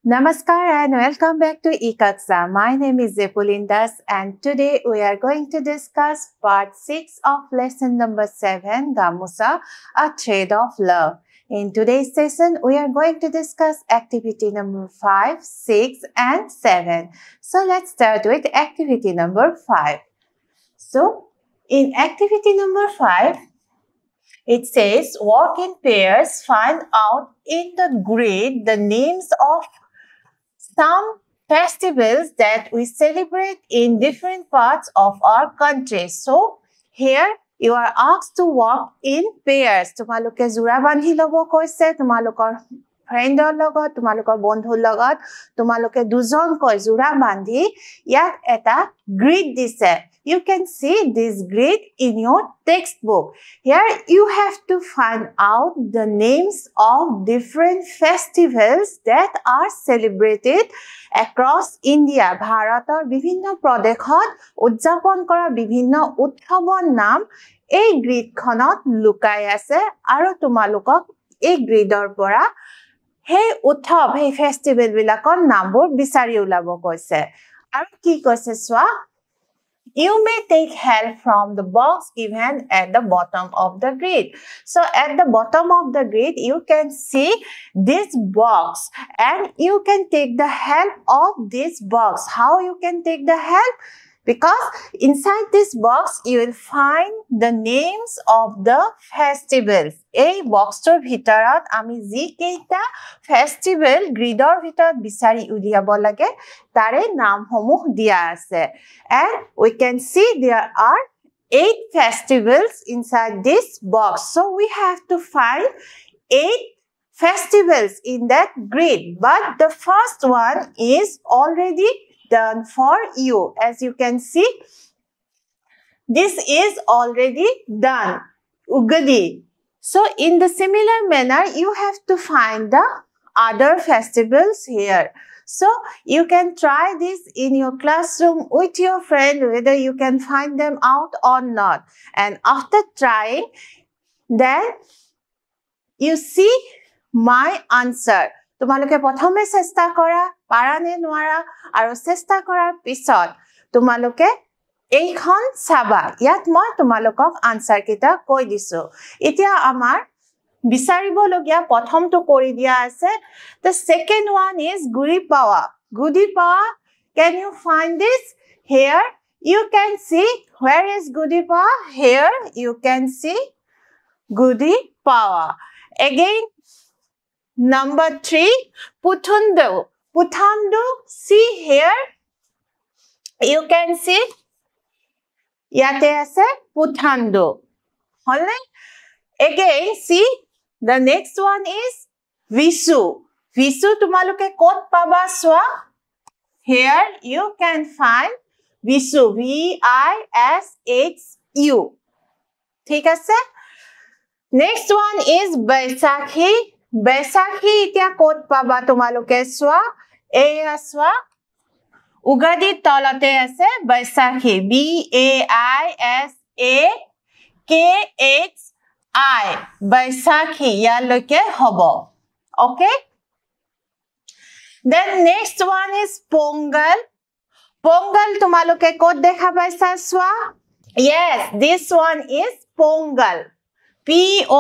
Namaskar and welcome back to eKaksha. My name is Zepulin Das and today we are going to discuss part 6 of lesson number 7, Gamusa, a Thread of Love. In today's session, we are going to discuss activity number 5, 6 and 7. So let's start with activity number 5. So in activity number 5, it says walk in pairs, find out in the grid the names of some festivals that we celebrate in different parts of our country. So here you are asked to walk in pairs. Tumaloke jura bandhi lobo koise, tumalokor friendor logot, tumalokor bondhur logot, tumaloke dujon koi jura bandhi yak eta grid dise. You can see this grid in your textbook. Here you have to find out the names of different festivals that are celebrated across India. Bharator bibhinno pradeshot udjapon kora bibhinno utkhabor naam ei grid khonot lukai ase aru tumalokok ei gridor pora hey utkhav hey festival bilakor nambor bisari ulabo koise. Aru ki koise swa? You may take help from the box given at the bottom of the grid. So at the bottom of the grid, you can see this box and you can take the help of this box. How you can take the help? Because inside this box, you will find the names of the festivals. A box tor bhitorat ami ji keita festival gridor bhitorat bisari uliabo lage tare naam homuh dia ase. And we can see there are 8 festivals inside this box. So we have to find 8 festivals in that grid. But the first one is already done for you. As you can see, this is already done. Ugadi. So in the similar manner, you have to find the other festivals here. So you can try this in your classroom with your friend, whether you can find them out or not. And after trying, then you see my answer. Tumaloke prothome chesta kora, parane nwara, aru chesta korar pisot tumaloke eikhon saba. Yat moi tumalokok answer kita koi disu. Etia amar bisaribo logia prothom to kori dia ase. The second one is Gudi Pawa. Gudi Pawa, can you find this? Here you can see. Where is Gudi Pawa? Here you can see Gudi Pawa. Again, number 3, Puthandu. Puthandu, see here. You can see. Yate ase Puthandu. Again, see. The next one is Visu. Visu tumaloke kot paba swa. Here you can find Visu. V-I-S-H-U. Thik ase? Next one is Baisakhi. Baisakhi itia kot paba tumaloke swa. Eya swa. Ugadi tolate ase Baisakhi. B-A-I-S-A-K-H-I. Baisakhi yaloke hobo. Okay? Then next one is Pongal. Pongal tumaloke kot dekha paisa swa? Yes, this one is Pongal. P-O-N-G-A-L.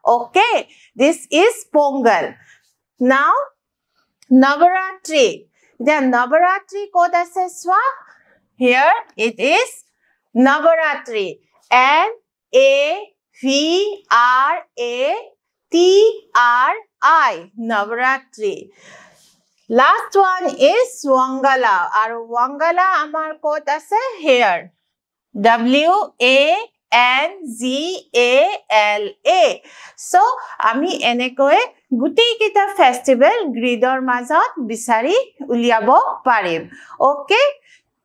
Okay, this is Pongal. Now, Navaratri. The Navaratri kot ase swa? Here it is Navaratri. N-A-V-R-A-T-R-I. Navaratri. Last one is Wangala. Aru Wangala amar kot ase here. W-A-N-G-A-L-A. So, ami enekoe gutei kita festival gridor mazot bisari uliabo parim. Okay?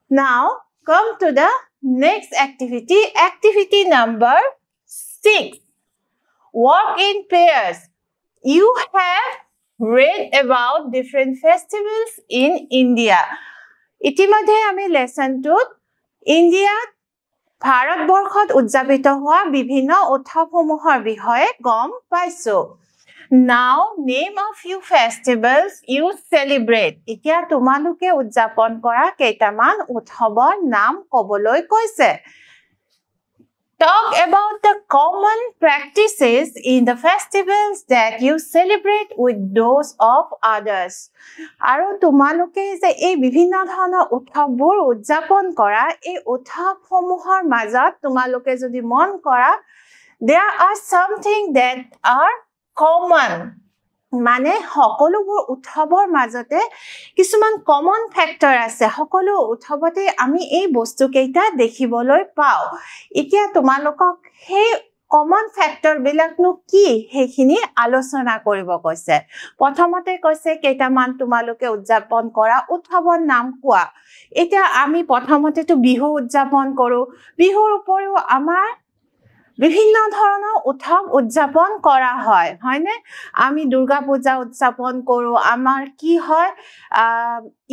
Now, come to the next activity. Activity number 6. Walk in pairs. You have read about different festivals in India. Itimodhe ami lesson 2 India ভাৰতবৰ্ষত উদযাপিত হোৱা বিভিন্ন উৎসৱসমূহৰ বিষয়ে গম পাইছো। Now name a few festivals you celebrate. এতিয়া তোমালোকে উদযাপন কৰা কেইটামান উৎসৱৰ নাম ক'বলৈ কৈছে. Talk about the common practices in the festivals that you celebrate with those of others. আৰু তোমালোকে যে এই বিভিন্ন ধৰণৰ উৎসৱবোৰ উদযাপন কৰা এই উৎসৱসমূহৰ মাজত তোমালোকে যদি মন কৰা there are something that are common. মানে সকলোবোৰ উৎসৱৰ মাজতে কিছুমান কমন ফেক্টৰ আছে. সকলো উৎসৱতে আমি এই বস্তু কেইটা দেখিবলৈ পাওঁ. এতিয়া তোমালোকক সেই কমন ফেক্টৰ বিলাকনো কি সেইখিনি আলোচনা কৰিব কৈছে. প্ৰথমতে কৈছে কেইটামান তোমালোকে উদযাপন কৰা উৎসৱৰ নাম কোৱা. এতিয়া আমি প্ৰথমতেতো বিহু উদযাপন কৰো. বিহুৰ উপৰিও আমাৰ বিভিন্ন ধৰণৰ উৎসৱ উদযাপন কৰা হয়, হয়নে? আমি দুৰ্গা পূজা উদযাপন কৰো. আমাৰ কি হয়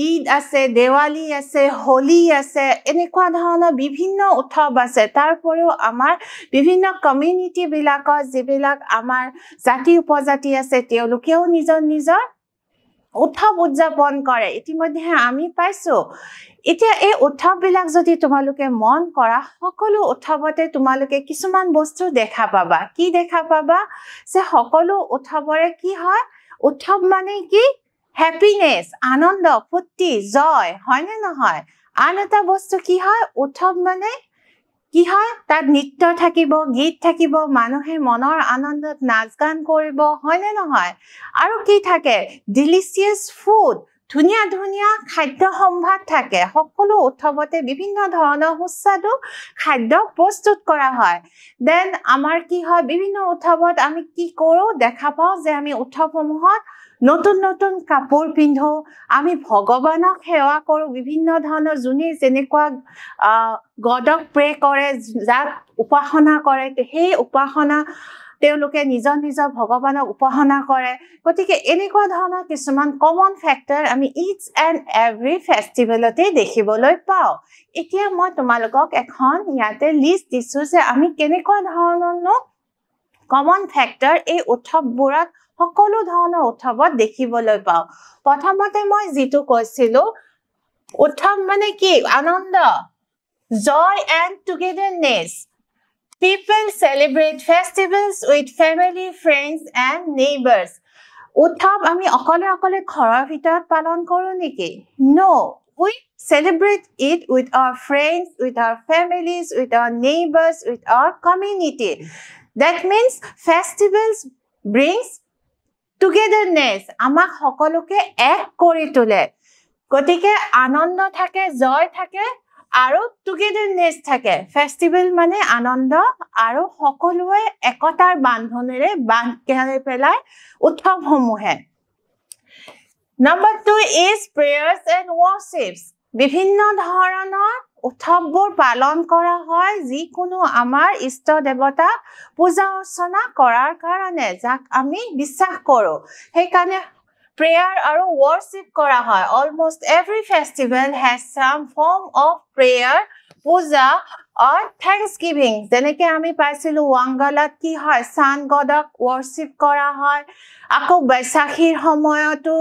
ঈদ আছে, দেৱালী আছে, হোলী আছে, এনেকুৱা ধৰণৰ বিভিন্ন উৎসৱ আছে. তাৰ উপৰিও আমাৰ বিভিন্ন কমিউনিটি বিলাকৰ যিবিলাক আমাৰ জাতি উপজাতি আছে তেওঁলোকেও নিজৰ নিজৰ উৎসৱ উদযাপন কৰে. ইতিমধ্যে আমি পাইছো. এতিয়া এই উৎসৱবিলাক যদি তোমালোকে মন কৰা সকলো উৎসৱতে তোমালোকে কিছুমান বস্তু দেখা পাবা. কি দেখা পাবা? যে সকলো উৎসৱৰে কি হয়? উৎসৱ মানে কি? হ্যাপিনেস, আনন্দ, ফুৰ্তি, জয়, হয়নে নহয়? আন এটা বস্তু কি হয়? উৎসৱ মানে কি হয়? তাত নৃত্য থাকিব, গীত থাকিব, মানুহে মনৰ আনন্দত নাচ গান কৰিব, হয়নে নহয়? আৰু কি থাকে? ডিলিচিয়াছ ফুড, ধুনীয়া ধুনীয়া খাদ্য সম্ভাৰ থাকে. সকলো উৎসৱতে বিভিন্ন ধৰণৰ সুস্বাদু খাদ্য প্ৰস্তুত কৰা হয়. দেন আমাৰ কি হয়? বিভিন্ন উৎসৱত আমি কি কৰোঁ? দেখা পাওঁ যে আমি উৎসৱসমূহত নতুন নতুন কাপোৰ পিন্ধো. আমি ভগৱানক সেৱা কৰোঁ. বিভিন্ন ধৰণৰ যোনে যেনেকুৱা গডক প্ৰে কৰে, যাক উপাসনা কৰে, সেই উপাসনা তেওঁলোকে নিজৰ নিজৰ ভগৱানক উপাসনা কৰে. গতিকে এনেকুৱা ধৰণৰ কিছুমান কমন ফেক্টৰ আমি ইচ এণ্ড এভৰি ফেষ্টিভেলতে দেখিবলৈ পাওঁ. এতিয়া মই তোমালোকক এখন ইয়াতে লিষ্ট দিছো যে আমি কেনেকুৱা ধৰণৰ কমন ফেক্টৰ এই উৎসৱবোৰত সকলো ধৰণৰ উৎসৱত দেখিবলৈ পাওঁ. প্ৰথমতে মই যিটো কৈছিলো উৎসৱ মানে কি? আনন্দ, joy and togetherness. People celebrate festivals with family, friends and neighbors. উৎসৱ আমি অকলে অকলে ঘৰৰ ভিতৰত পালন কৰো নেকি? No. We celebrate it with our friends, with our families, with our neighbors, with our community. That means festivals brings togetherness. আমাক সকলোকে এক কৰি তোলে. গতিকে আনন্দ থাকে, জয় থাকে আৰু টুগেদাৰনেছ থাকে. ফেষ্টিভেল মানে আনন্দ আৰু সকলোৱে একতাৰ বান্ধোনেৰে বান্ধি পেলাই উৎসৱসমূহে. Number 2 is prayers and worships. বিভিন্ন ধৰণৰ উৎসৱবোৰ পালন কৰা হয় যিকোনো আমাৰ ইষ্ট দেৱতা পূজা অৰ্চনা কৰাৰ কাৰণে, যাক আমি বিশ্বাস কৰোঁ. সেইকাৰণে prayer আৰু worship কৰা হয়. Almost every festival has some form of prayer, puja or thanksgiving. যেনেকৈ আমি পাইছিলো ৱাংগালাত কি হয়? sun godক worship কৰা হয়. আকৌ বৈশাখীৰ সময়তো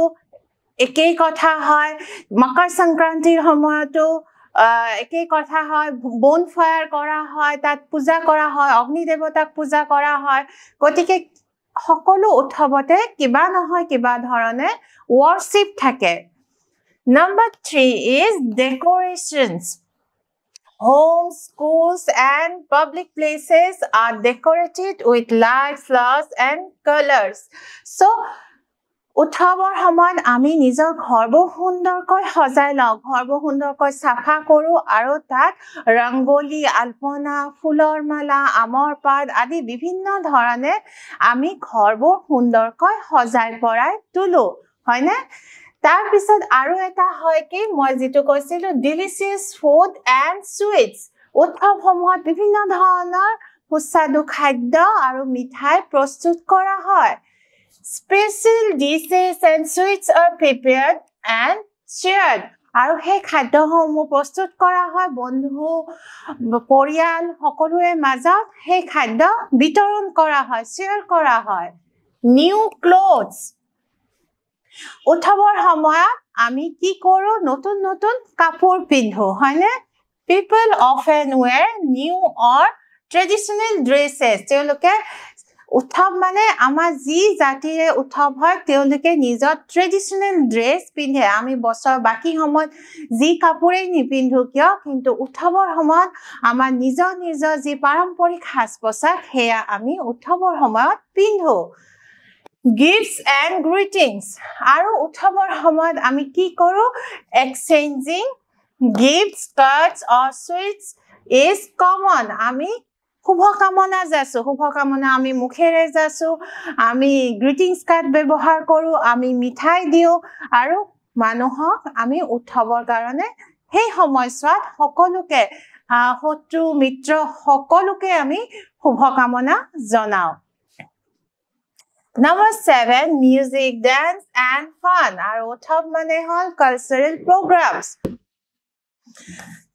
একেই কথা হয়. মকৰ সংক্ৰান্তিৰ সময়তো একেই কথা হয়. বন ফায়াৰ কৰা হয়, তাত পূজা কৰা হয়, অগ্নি দেৱতাক পূজা কৰা হয়. গতিকে সকলো উৎসৱতে কিবা নহয় কিবা ধৰণে worship থাকে. Number 3 is decorations. Homes, schools and public places are decorated with lights, flowers and colors. So উৎসৱৰ সময়ত আমি নিজৰ ঘৰবোৰ সুন্দৰকৈ সজাই লওঁ, ঘৰবোৰ সুন্দৰকৈ চাফা কৰোঁ আৰু তাত ৰংগোলী, আলপনা, ফুলৰ মালা, আমৰ পাত আদি বিভিন্ন ধৰণে আমি ঘৰবোৰ সুন্দৰকৈ সজাই পৰাই তোলো, হয়নে? তাৰপিছত আৰু এটা হয় কি মই যিটো কৈছিলো ডিলিচিয়াছ ফুড এণ্ড সুইটছ. উৎসৱসমূহত বিভিন্ন ধৰণৰ সুস্বাদু খাদ্য আৰু মিঠাই প্ৰস্তুত কৰা হয়. Special dishes and sweets are prepared and shared. আৰু সেই খাদ্যসমূহ প্ৰস্তুত কৰা হয় বন্ধু পৰিয়াল সকলোৰে মাজত সেই খাদ্য বিতৰণ কৰা হয়, শ্বেয়াৰ কৰা হয়. new clothes. উৎসৱৰ সময়ত আমি কি কৰো নতুন নতুন কাপোৰ পিন্ধো হয়নে people often wear new or traditional dresses তেওঁলোকে উৎসৱ মানে আমাৰ যি জাতিৰে উৎসৱ হয় তেওঁলোকে নিজৰ ট্ৰেডিশনাল ড্ৰেছ পিন্ধে আমি বছৰ বাকি সময়ত যি কাপোৰে নিপিন্ধো কিয় কিন্তু উৎসৱৰ সময়ত আমাৰ নিজৰ নিজৰ যি পাৰম্পৰিক সাজ পোছাক হেয়া আমি উৎসৱৰ সময়ত পিন্ধো Gifts and greetings. Aru utsavar সময়ত আমি কি কৰো exchanging gifts, cards or sweets is common. আমি শুভকামনা যাছো শুভকামনা আমি মুখেৰে যাছো আমি greetings card ব্যৱহাৰ কৰো আমি মিঠাই দিও আৰু মানুহক আমি উৎসৱৰ কাৰণে সেই সময়ছোৱাত সকলোকে শত্ৰু মিত্ৰ সকলোকে আমি শুভকামনা জনাও Number 7, music, dance and fun. Our uthab mane hol cultural programs.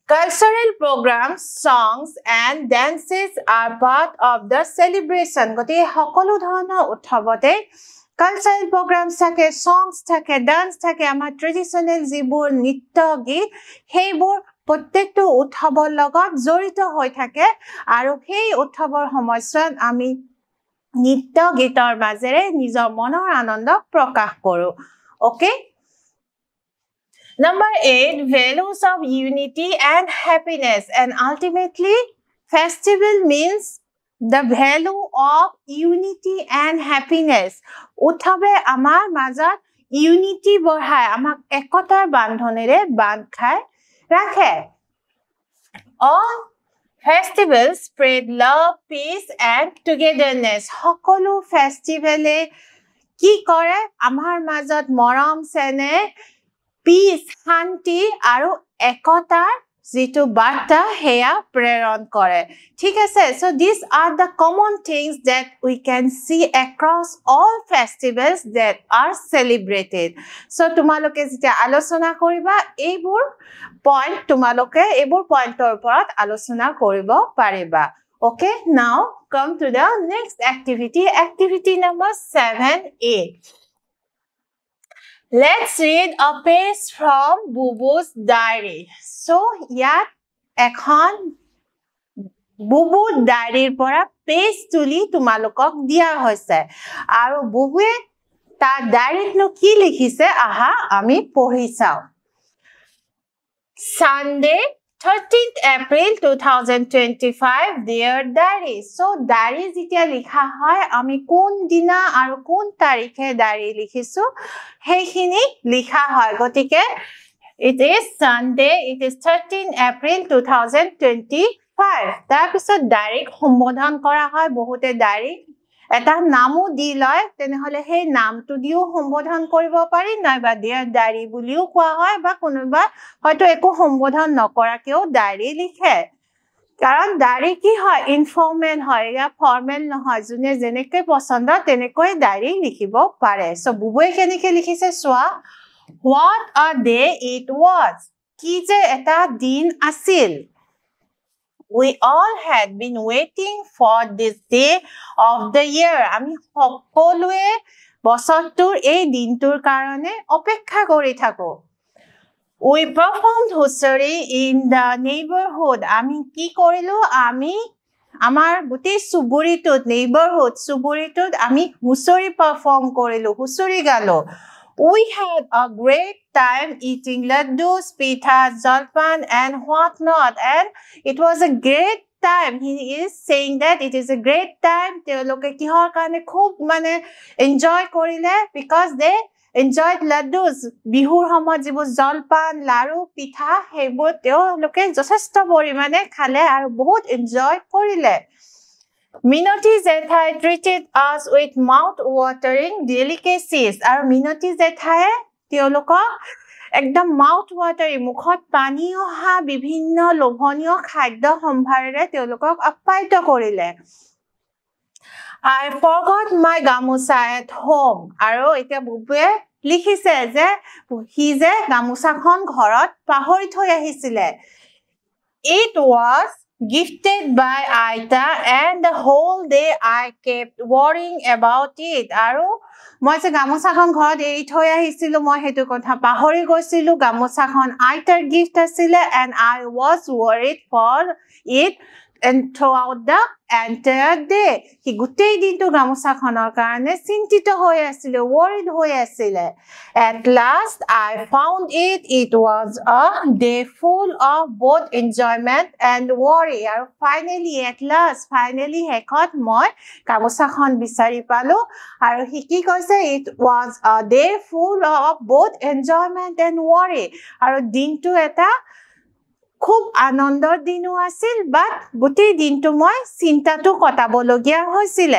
Cultural programs, songs and dances are part of the celebration. Goti hokolu dhoroner uthabote cultural programs thake, songs thake, dance thake, amar traditional jibur nitya git heibur prottekto uthabor logot jorito hoi thake aru hei uthabor homoyswat ami Nitya gitar bazere nijor monor ananda prakash koru. Okay? Number 8, values of unity and happiness. And ultimately, festival means the value of unity and happiness. Uthabe amar majat unity borhai, amak ekotar bandhonere bandh khai rakhe. All Festivals spread love, peace and togetherness. Hokolu festivale ki kore amar majot morom sene peace, shanti aru ekotar jitu barta heya preron kore. Thik ase so these are the common things that we can see across all festivals that are celebrated. So tumaloke jeta alochona koriba eibur point tumaloke ebur pointor oporat alochona koribo pariba okay now come to the next activity number 7a let's read a page from Bubu's diary so yat ekhon Bubu diary pora page tuli tumalokok dia hoise aru Bubue ta diary no ki likhise aha ami pohi sao Sunday, 13th April 2025, dear diary. So, diary jitia likha hoy, ami kon dina aru kon tarikhe diary likhisu, heikhini likha hoy. Gotike, it is Sunday, it is 13th April 2025. Tar pisot diary sombodhan kora hoy, bohote diary. Eta namu di loy, tenehole hei namtu diu sombodhan koribo pari, naiba dear diary buliu koa hoy, ba konoba hoyto eko sombodhan nokorakeo diary likhe. Karon diary ki hoy, informal hoy, ya formal nohoy, june jeneke posondo tenekoi diary likhibo pare. So, Bubue kenike likhise soa, what a day it was. Ki je eta din asil. We all had been waiting for this day of the year. Ami hokolue bosartur ei dintur karone opekha kori thako. We performed hussari in the neighborhood. Ami ki korilu ami amar gotei suburitut neighborhood suburitut ami hussari perform korilu hussari galo. We had a great time eating laddus, pithas, jalpan and whatnot and it was a great time. He is saying that it is a great time. Teoloke kihor kane khub mane enjoy korile because they enjoyed laddus. Bihur homot jibur jalpan, laru, pitha hebur teoloke josesto porimane khale aru bahut enjoy korile. Minoti Zethai treated us with mouth-watering delicacies. Aru Minoti Zethai, teolokok, ekdom mouth-watering, mukhot pani oha bibhinno lobhonio khadya sombharere teolokok appaito korile. I forgot my gamusa at home. Aru etia Bubue likhise je hi je gamusakhon ghorot pahori thoi ahisile. It was gifted by Aita and the whole day I kept worrying about it. Aru মই যে গামোচাখন ঘৰত এৰি থৈ আহিছিলো মই হেতু কথা পাহৰি গৈছিলো গামোচাখন আইতাৰ গিফট আছিলে and I was worried for it and throughout the entire day he gutei dintu gamosakhonor karone chintito hoy asile worried hoy asile at last I found it was a day full of both enjoyment and worry and finally hekhot moi gamosakhon bisari palo aru he ki koise it was a day full of both enjoyment and worry aru dintu eta খুব আনন্দৰ দিনো আছিল বাট গুটি দিনটো মই চিন্তাটো কটাবলগিয়া হৈছিল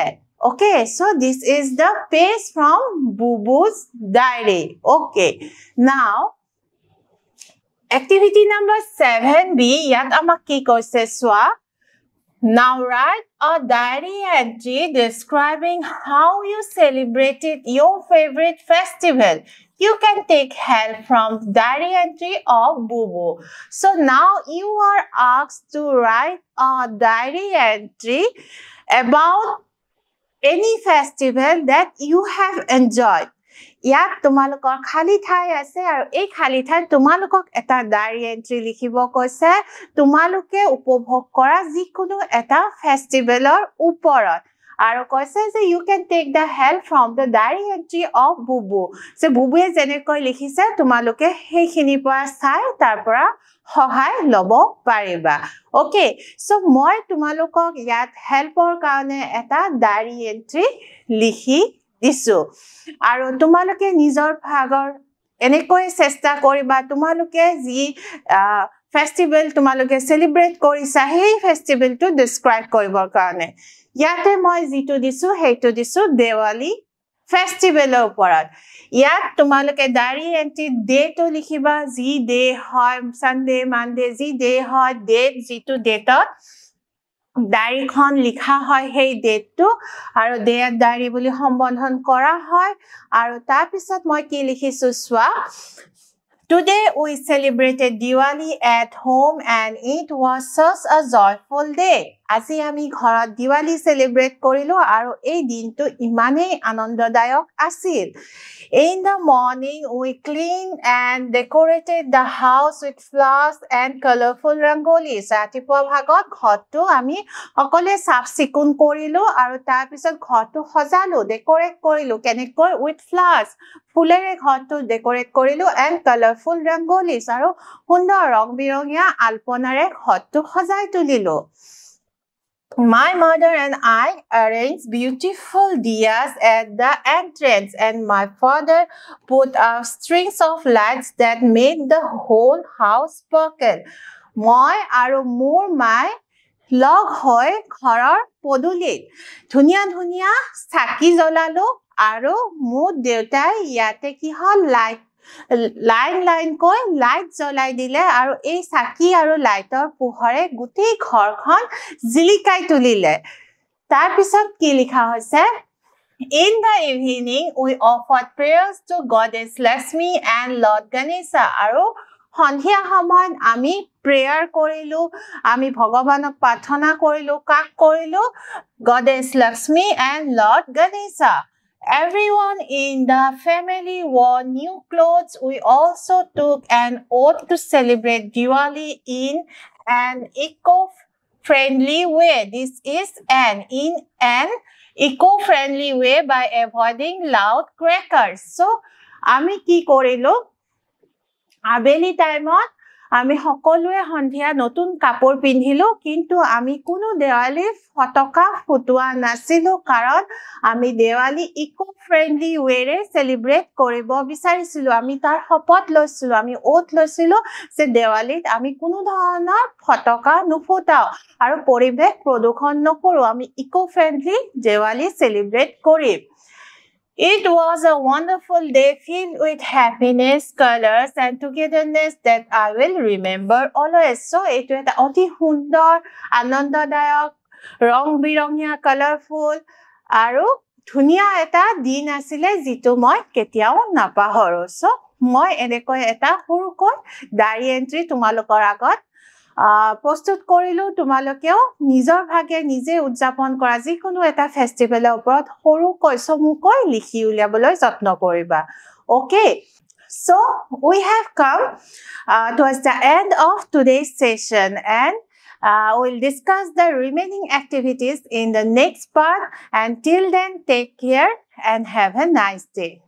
okay so this is the page from Bubu's diary okay now activity number 7b ইয়াত আমাক কি কৈছে সোৱা now write a diary entry describing how you celebrated your favorite festival you can take help from diary entry of Bubu. So now you are asked to write a diary entry about any festival that you have enjoyed. ইয়াত তোমালোকৰ খালি ঠাই আছে আৰু এই খালি ঠাই তোমালোকক এটা ডায়েৰী এন্ট্ৰি লিখিব কৈছে তোমালোকে উপভোগ কৰা যিকোনো এটা ফেষ্টিভেলৰ ওপৰত আৰু কৈছে যে you can take the help from the diary entry of Bubu so বুবুয়ে যেনেকৈ লিখিছে তোমালোকে সেইখিনি পৰা চাই তাৰ পৰা সহায় লব পাৰিবা okay so মই তোমালোকক ইয়াত হেল্পৰ কাৰণে এটা ডায়েৰী এন্ট্ৰি লিখি দিছো আৰু তোমালোকে নিজৰ ভাগৰ এনেকৈ চেষ্টা কৰিবা তোমালোকে যি ফেষ্টিভেল তোমালোকে সেলিব্ৰেট কৰিছা সেই ফেষ্টিভেলটো ডেসক্ৰাইব কৰিবৰ কাৰণে ইয়াতে মই যিটো দিছো হেইটো দিছো দেৱালী ফেষ্টিভেলৰ ওপৰত ইয়াত তোমালোকে ডায়েৰী এন্ট্ৰি ডেটো লিখিবা যি ডে হয় সানডে মানডে যি ডে হয় ডেট যিটো ডেটত ডায়েৰীখন লিখা হয় সেই ডেটটো আৰু ডেট ডায়েৰী বুলি সম্বোধন কৰা হয় আৰু তাৰ পিছত মই কি লিখিছো সোৱা Today we celebrated Diwali at home and it was such a joyful day. আজি আমি ঘৰত দিৱালী সেলিব্ৰেট কৰিলো আৰু এই দিনটো ইমানেই আনন্দদায়ক আছিল In the morning we cleaned and decorated the house with flowers and colorful rangolis ৰাতিপুৱা ভাগত ঘৰটো আমি সকলোৱে সাফ চিকুণ কৰিলো আৰু তাৰ পিছত ঘৰটো সজালো ডেকোৰেট কৰিলো কেনেকৈ with flowers ফুলেৰে ঘৰটো ডেকোৰেট কৰিলো and colorful rangolis আৰু সুন্দৰ ৰং বিৰঙীয়া আলপনাৰে ঘৰটো সজাই তুলিলো My mother and I arranged beautiful diyas at the entrance and my father put up strings of lights that made the whole house sparkle. Moi aru mur mai log hoy ghorar podulit dhuniya dhuniya saki jolalo aru mur deutai yate ki hol line কৈ light জ্বলাই দিলে আৰু এই Psaki আৰু লাইটৰ পোহৰে গুটেই ঘৰখন জিলিকাই তুলিলে তাৰ পিছত কি লিখা হৈছে In the evening we offered prayers to Goddess Lakshmi and Lord Ganesha আৰু সন্ধিয়া সময়ত আমি প্ৰেয়াৰ কৰিলো আমি ভগৱানক প্ৰাৰ্থনা কৰিলো কাক কৰিলো Goddess Lakshmi and Lord Ganesha Everyone in the family wore new clothes. We also took an oath to celebrate Diwali in an eco-friendly way. This is in an eco-friendly way by avoiding loud crackers. So, ami ki korilo? Abeli timeot আমি সকলোৱে সন্ধিয়া নতুন কাপোৰ পিন্ধিলো কিন্তু আমি কোনো দেৱালী ফটকা ফুটোৱা নাছিলো কাৰণ আমি দেৱালী ইকো ফ্ৰেন্ডলি ওয়েৰে সেলিব্ৰেট কৰিব বিচাৰিছিলো আমি তাৰ শপত লৈছিলো আমি ওথ লৈছিলো যে দেৱালীত আমি কোনো ধৰণৰ ফটকা নুফুটাও আৰু পৰিৱেশ প্ৰদূষণ নকৰো আমি ইকো ফ্ৰেন্ডলি দেৱালী সেলিব্ৰেট কৰিম It was a wonderful day filled with happiness, colors and togetherness that I will remember always. So, it was oti sundor, anandadayak, rong birongya, colorful, aru dhuniya eta din asile jitu moi ketiao napahoro. So, moi enekoi eta hurukoi diary entry tumalokor agot প্ৰস্তুত কৰিলো তোমালোকেও নিজৰ ভাগে নিজে উদযাপন কৰা যিকোনো এটা ফেষ্টিভেলৰ ওপৰত সৰুকৈ চমুকৈ লিখি উলিয়াবলৈ যত্ন কৰিবা okay so we have come towards the end of today's session and we'll discuss the remaining activities in the next part and till then take care and have a nice day